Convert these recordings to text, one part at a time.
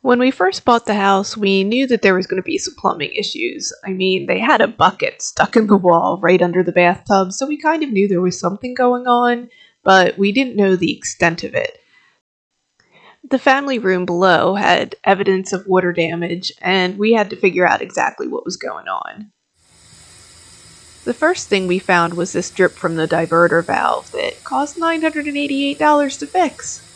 When we first bought the house, we knew that there was going to be some plumbing issues. I mean, they had a bucket stuck in the wall right under the bathtub, so we kind of knew there was something going on, but we didn't know the extent of it. The family room below had evidence of water damage, and we had to figure out exactly what was going on. The first thing we found was this drip from the diverter valve that cost $988 to fix.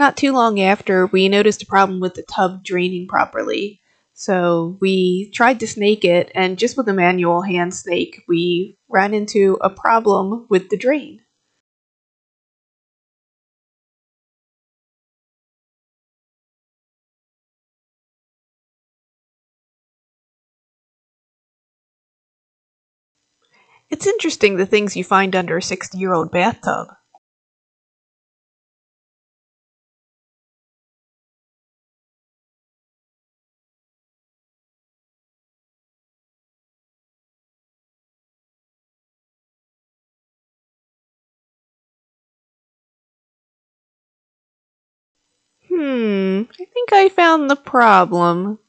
Not too long after, we noticed a problem with the tub draining properly. So we tried to snake it, and just with a manual hand snake, we ran into a problem with the drain. It's interesting the things you find under a 60-year-old bathtub. I think I found the problem.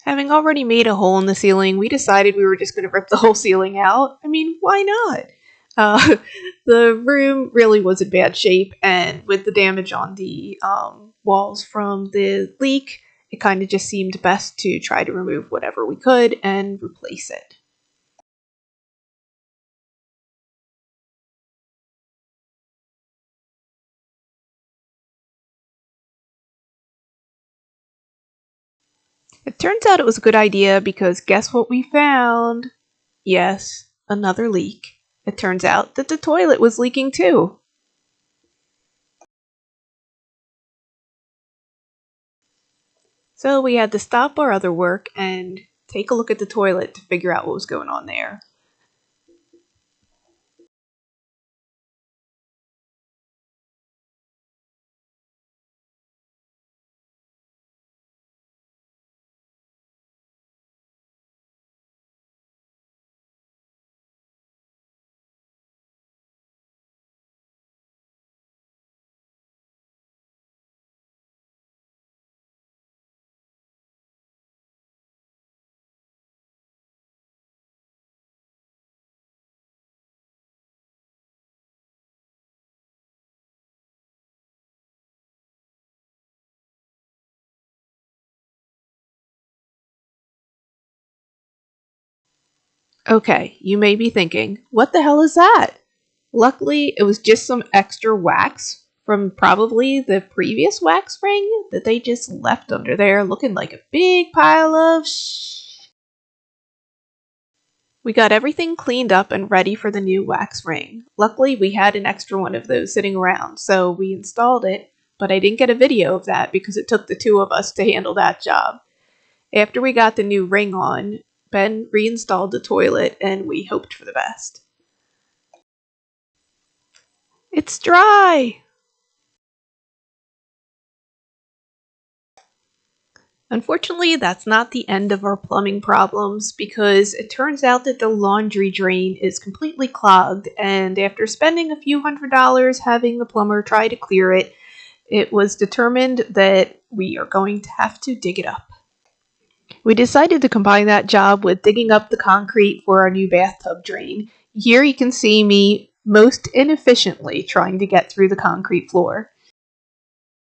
Having already made a hole in the ceiling, we decided we were just going to rip the whole ceiling out. I mean, why not? Uh, the room really was in bad shape, and with the damage on the walls from the leak, it kind of just seemed best to try to remove whatever we could and replace it. It turns out it was a good idea because guess what we found? Yes, another leak. It turns out that the toilet was leaking too. So we had to stop our other work and take a look at the toilet to figure out what was going on there. Okay, you may be thinking, what the hell is that? Luckily, it was just some extra wax from probably the previous wax ring that they just left under there looking like a big pile of shh. We got everything cleaned up and ready for the new wax ring. Luckily, we had an extra one of those sitting around, so we installed it, but I didn't get a video of that because it took the two of us to handle that job. After we got the new ring on, Ben reinstalled the toilet and we hoped for the best. It's dry! Unfortunately, that's not the end of our plumbing problems because it turns out that the laundry drain is completely clogged, and after spending a few $100s having the plumber try to clear it, it was determined that we are going to have to dig it up. We decided to combine that job with digging up the concrete for our new bathtub drain. Here you can see me most inefficiently trying to get through the concrete floor.